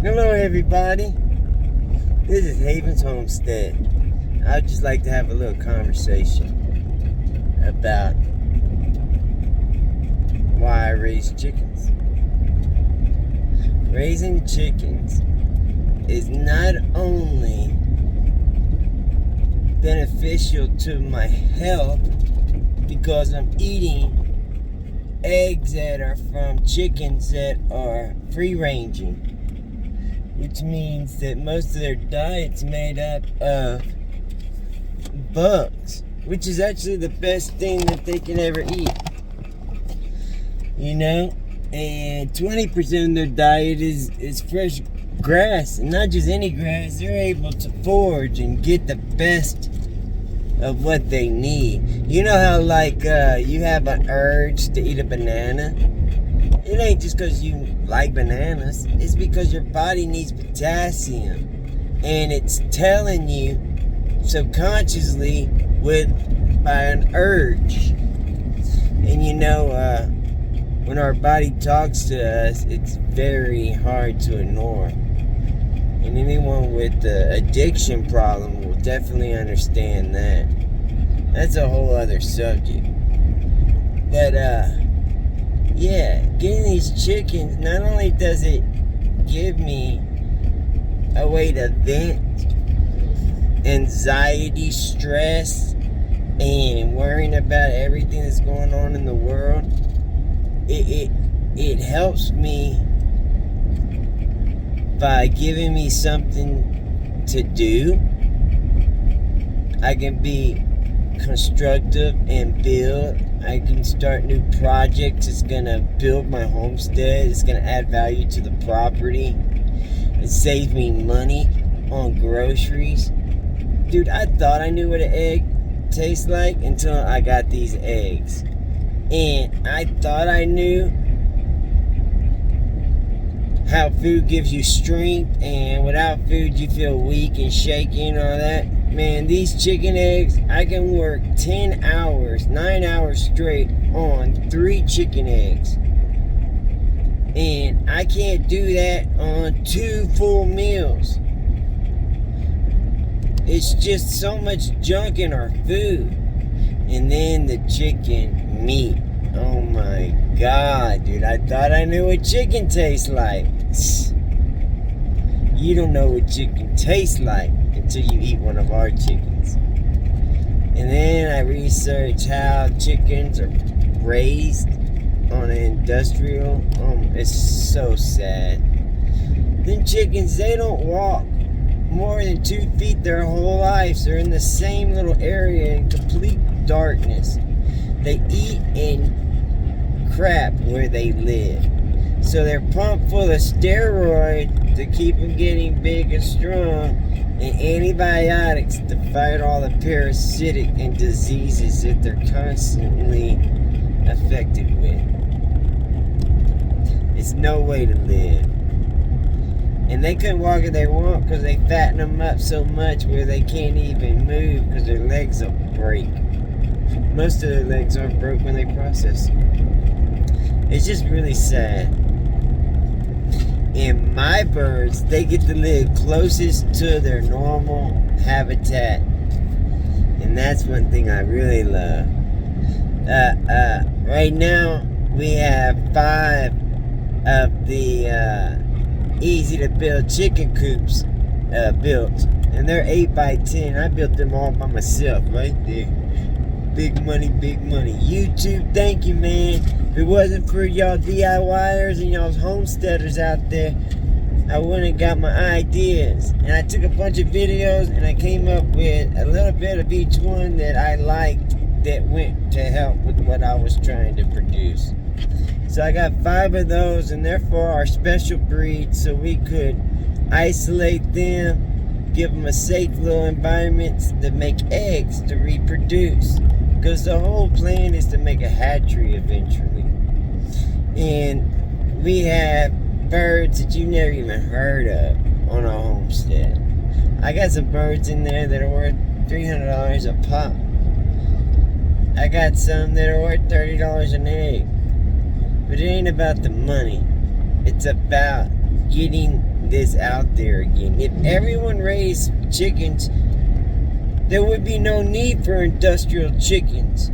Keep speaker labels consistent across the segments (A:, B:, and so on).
A: Hello everybody, this is Haven's Homestead. I'd just like to have a little conversation about why I raise chickens. Raising chickens is not only beneficial to my health because I'm eating eggs that are from chickens that are free-ranging, which means that most of their diet's made up of bugs, which is actually the best thing that they can ever eat, you know. And 20% of their diet is fresh grass, and not just any grass. They're able to forage and get the best of what they need. You know how like you have an urge to eat a banana? It ain't just because you like bananas. It's because your body needs potassium, and it's telling you subconsciously by an urge. And you know, when our body talks to us, it's very hard to ignore. And anyone with the addiction problem will definitely understand that. That's a whole other subject. But yeah, getting these chickens, not only does it give me a way to vent anxiety, stress, and worrying about everything that's going on in the world, it helps me by giving me something to do. I can be constructive and build. I can start new projects. It's gonna build my homestead. It's gonna add value to the property. It saves me money on groceries. Dude, I thought I knew what an egg tastes like until I got these eggs. And I thought I knew how food gives you strength, and without food you feel weak and shaky and all that. Man, these chicken eggs, I can work 10 hours, 9 hours straight on 3 chicken eggs. And I can't do that on 2 full meals. It's just so much junk in our food. And then the chicken meat. Oh my God, dude. I thought I knew what chicken tastes like. You don't know what chicken tastes like until you eat one of our chickens. And then I researched how chickens are raised on an industrial. It's so sad. Them chickens, they don't walk more than 2 feet their whole lives. They're in the same little area in complete darkness. They eat and crap where they live. So they're pumped full of steroids to keep them getting big and strong, and antibiotics to fight all the parasitic and diseases that they're constantly affected with. It's no way to live. And they couldn't walk if they want because they fatten them up so much where they can't even move because their legs will break. Most of their legs aren't broke when they process. It's just really sad. And my birds, they get to live closest to their normal habitat. And that's one thing I really love. Right now, we have 5 of the easy to build chicken coops built. And they're 8 by 10. I built them all by myself right there. Big money, big money. YouTube, thank you, man. If it wasn't for y'all DIYers and y'all homesteaders out there, I wouldn't have got my ideas. And I took a bunch of videos and I came up with a little bit of each one that I liked that went to help with what I was trying to produce. So I got 5 of those, and therefore our special breed, so we could isolate them, give them a safe little environment to make eggs to reproduce. Because the whole plan is to make a hatchery eventually. And we have birds that you've never even heard of on our homestead. I got some birds in there that are worth $300 a pop. I got some that are worth $30 an egg. But it ain't about the money. It's about getting this out there again. If everyone raised chickens, there would be no need for industrial chickens.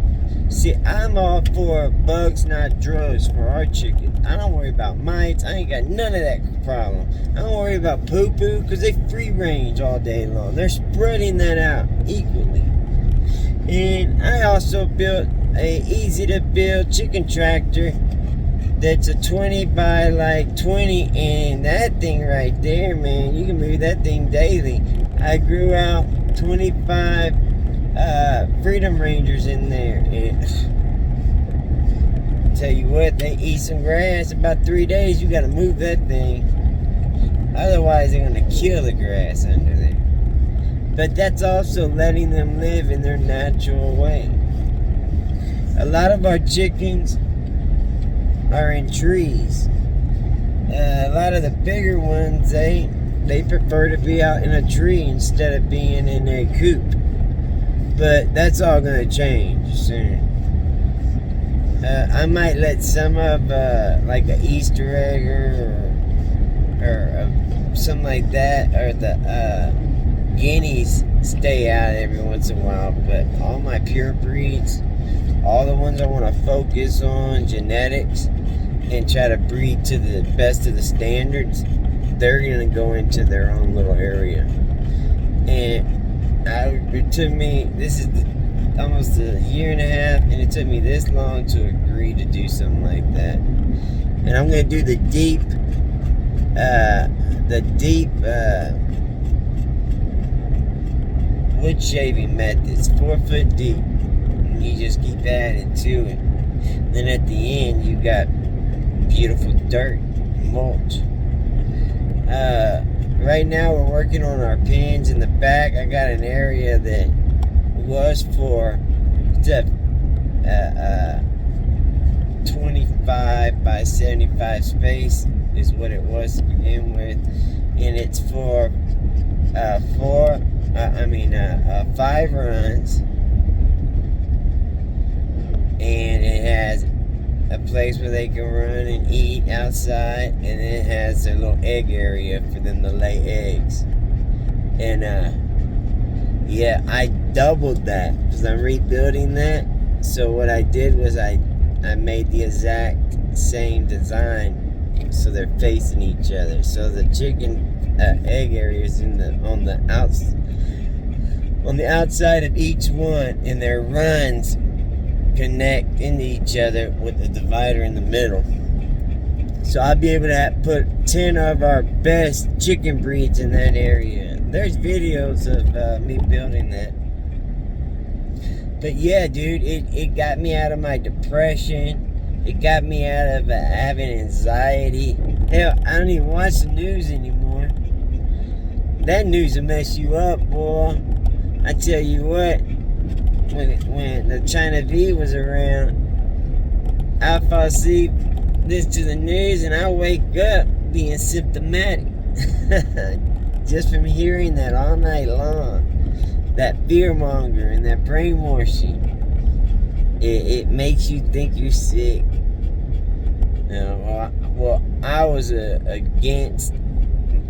A: See, I'm all for bugs, not drugs for our chickens. I don't worry about mites. I ain't got none of that problem. I don't worry about poo-poo because they free range all day long. They're spreading that out equally. And I also built a easy to build chicken tractor that's a 20 by like 20, and that thing right there, man, you can move that thing daily. I grew out 25 Freedom Rangers in there, and tell you what, they eat some grass. About 3 days, you gotta move that thing, otherwise they're gonna kill the grass under there. But that's also letting them live in their natural way. A lot of our chickens are in trees. A lot of the bigger ones, they prefer to be out in a tree instead of being in a coop. But that's all gonna change soon. I might let some of like an Easter egg or something like that, or the guineas stay out every once in a while. But all my pure breeds, all the ones I want to focus on genetics and try to breed to the best of the standards, they're gonna go into their own little area. And it took me, this is almost a year and a half, and it took me this long to agree to do something like that. And I'm gonna do the deep wood shaving methods, 4 foot deep, and you just keep adding to it. Then at the end, you got beautiful dirt, mulch. Right now we're working on our pens in the back. I got an area that was for 25 by 75 space is what it was to begin with, and it's for 5 runs, and it has a place where they can run and eat outside, and it has a little egg area for them to lay eggs. And yeah, I doubled that because I'm rebuilding that. So what I did was I made the exact same design so they're facing each other. So the chicken egg area is on the outside of each one, and their runs connect into each other with a divider in the middle. So I'll be able to put 10 of our best chicken breeds in that area. There's videos of me building that. But yeah, dude, it got me out of my depression. It got me out of having anxiety. Hell, I don't even watch the news anymore. That news will mess you up, boy. I tell you what, when the China V was around, I fall asleep, listen to the news, and I wake up being symptomatic. Just from hearing that all night long. That fear monger and that brainwashing. It makes you think you're sick. Well, I was against,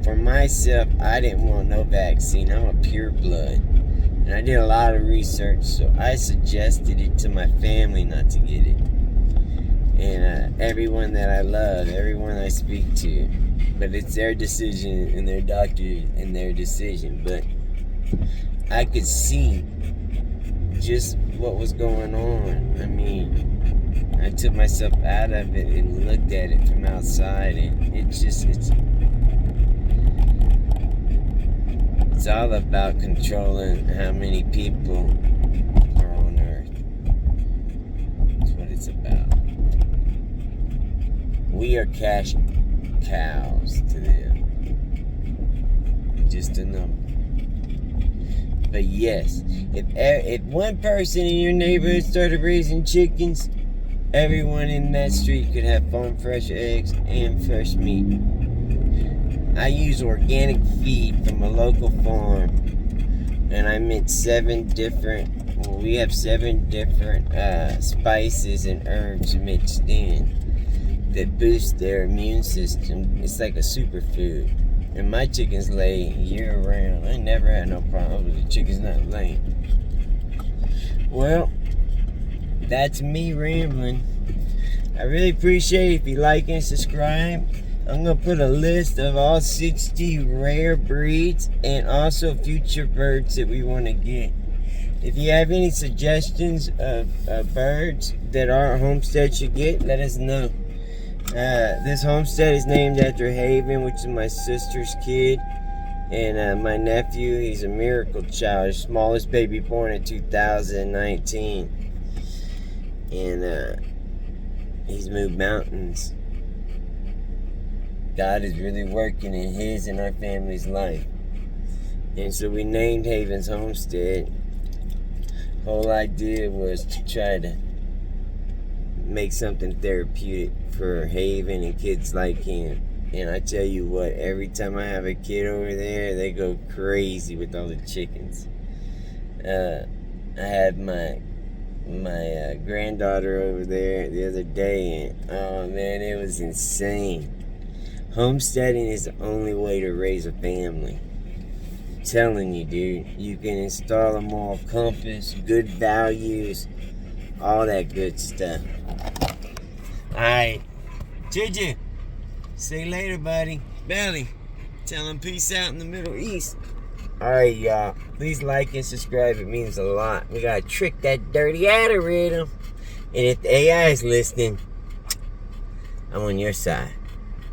A: for myself, I didn't want no vaccine. I'm a pure blood. And I did a lot of research, so I suggested it to my family not to get it. And everyone that I love, everyone I speak to. But it's their decision, and their doctor and their decision. But I could see just what was going on. I mean, I took myself out of it and looked at it from outside, and it's all about controlling how many people are on Earth. That's what it's about. We are cash cows to them. Just a number. But yes, if one person in your neighborhood started raising chickens, everyone in that street could have farm fresh eggs and fresh meat. I use organic feed from a local farm, and I mix 7 different, we have 7 different spices and herbs mixed in that boost their immune system. It's like a superfood. And my chickens lay year round. I never had no problem with the chickens not laying. Well, that's me rambling. I really appreciate it if you like and subscribe. I'm going to put a list of all 60 rare breeds and also future birds that we want to get. If you have any suggestions of birds that our homestead should get, let us know. This homestead is named after Haven, which is my sister's kid. And my nephew, he's a miracle child, the smallest baby born in 2019. And he's moved mountains. God is really working in his and our family's life. And so we named Haven's homestead. Whole idea was to try to make something therapeutic for Haven and kids like him. And I tell you what, every time I have a kid over there, they go crazy with all the chickens. I had my granddaughter over there the other day, and oh man, it was insane. Homesteading is the only way to raise a family. I'm telling you, dude, you can install a moral compass, good values, all that good stuff. Alright, Juju, see you later, buddy. Belly, tell them peace out in the Middle East. Alright, y'all, please like and subscribe. It means a lot. We gotta trick that dirty algorithm. And if the AI is listening, I'm on your side.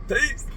A: Peace.